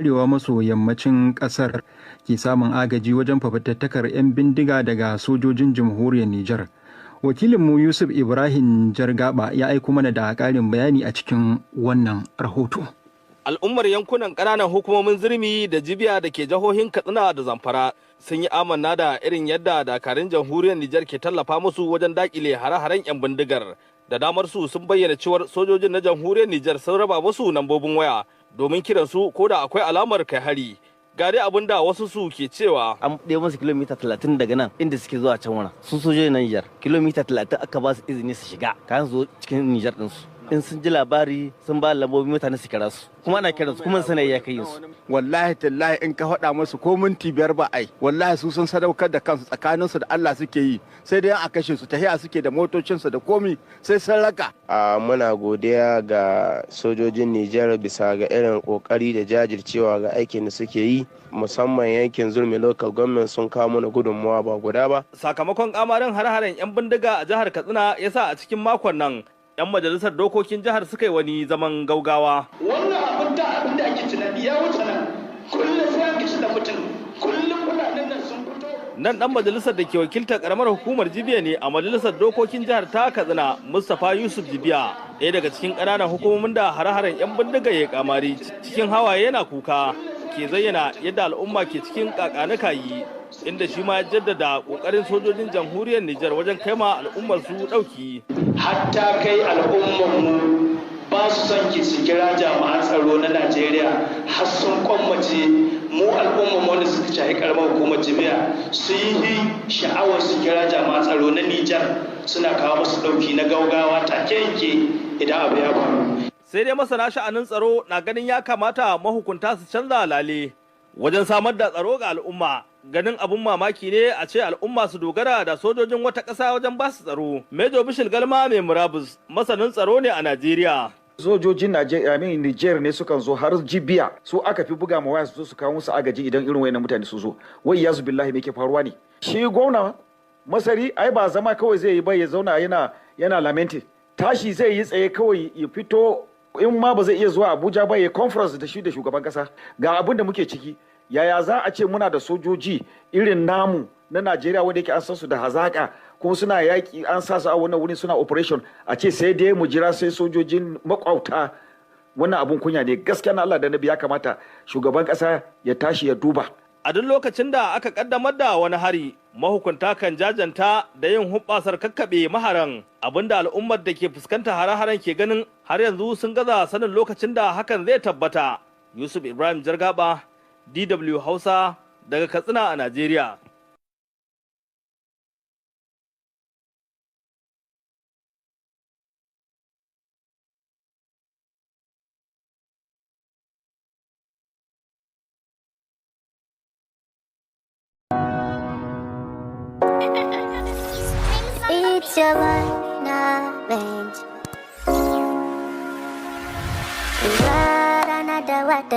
arewa maso yammacin ƙasar ke samun agaji wajen fafatattakar 'yan bindiga daga sojojin jamhuriyar Nijar. Wakilinmu Yusuf Ibrahim Jargaba ya aiko mana da ƙarin bayani a cikin wannan rahoto. Al'ummar yankunan ƙananan hukumomin Zirmi da Jibiya da ke jihohin Katsina da Zamfara sun yi amanna da irin yadda dakarun jamhuriyar Nijar ke tallafa musu wajen dakile hare-haren 'yan bindigar. Da damar su sun bayyana cewar sojojin na jamhuriyar Nijar sun raba musu lambobin waya domin kiran su ko da akwai alamar kai hari. Ga dai abin da wasu su ke cewa an ɗaya musu kilomita 30 daga nan inda suke zuwa can wurin sun sojojin na Nijar kilomita 30 aka ba su izini su shiga kayan zo cikin Nijar ɗinsu. In sun ji labari sun ba lambobin mutane su kira su kuma ana kiran su kuma sanai ya kai su. Wallahi tallahi in ka faɗa musu ko minti biyar ba ai wallahi su sun sadaukar da kansu tsakaninsu da Allah suke yi sai dai a kashe su tahiya suke da motocinsu da komi sai sun raka. Muna godiya ga sojojin Nijar bisa ga irin kokari da jajircewa ga aikin da suke yi musamman yankin Zurmi local government sun kawo mana gudunmawa ba guda ba. Sakamakon kamarin hare-haren 'yan bindiga a jihar Katsina yasa a cikin makon nan 'yan majalisar dokokin jihar suka yi wani zaman gaugawa. Wannan abin da ake tunani ya wuce nan, kullum sai an kishi da mutum, kullum kudaden nan sun fito. Nan dan majalisar da ke wakiltar karamar hukumar Jibiya ne a majalisar dokokin jihar ta Katsina, Mustapha Yusuf Jibiya, ɗaya daga cikin ƙananan hukumomin da hare-haren 'yan bindiga ya kamari cikin hawaye yana kuka, ke zayyana yadda al'umma ke cikin kakanikayi. Inda shi ma ya jaddada kokarin sojojin jamhuriyar Nijar wajen kai ma al'ummar su dauki. Hatta kai al'ummar mu ba su son ki su kira jami'an tsaro na Najeriya har sun kwammace mu al'ummar wanda suka shahi karamar hukumar jami'a su yi sha'awar su kira jami'an tsaro na Nijar suna kawo musu dauki na gaugawa take yanke idan abu ya faru. Sai dai masana sha'anin tsaro na ganin ya kamata mahukunta su canza lale wajen samar da tsaro ga al'umma. Ganin abun mamaki ne a ce al'umma su dogara da sojojin wata ƙasa wajen ba su tsaro. Major Bishil Galma mai murabus masanin tsaro ne a Najeriya. Sojojin Niger ne sukan zo har Jibiya su aka fi buga ma waya su zo su kawo musu agaji idan irin wayannan mutane su zo. Wai yazu billahi me ke faruwa ne? Shi gwamna Masari ai ba zama kawai zai yi ba ya zauna yana lamenting. Tashi zai yi tsaye kawai ya fito in ma ba zai iya zuwa Abuja ba ya conference da shi da shugaban kasa. Ga abin da muke ciki. Yaya za a ce muna da sojoji irin namu na Najeriya wanda yake an san su da hazaka kuma suna yaƙi an sa su a wannan wurin suna operation a ce sai dai mu jira sai sojojin makwauta wannan abun kunya ne gaskiya na Allah da Nabi ya kamata shugaban ƙasa ya tashi ya duba. A duk lokacin da aka kaddamar da wani hari mahukunta kan jajanta da yin hubbasar kakkaɓe maharan abinda al'ummar da ke fuskanta hare-haren ke ganin har yanzu sun gaza sanin lokacin da hakan zai tabbata. Yusuf Ibrahim Jargaba DW Hausa daga Katsina a Najeriya. It's your mind, another what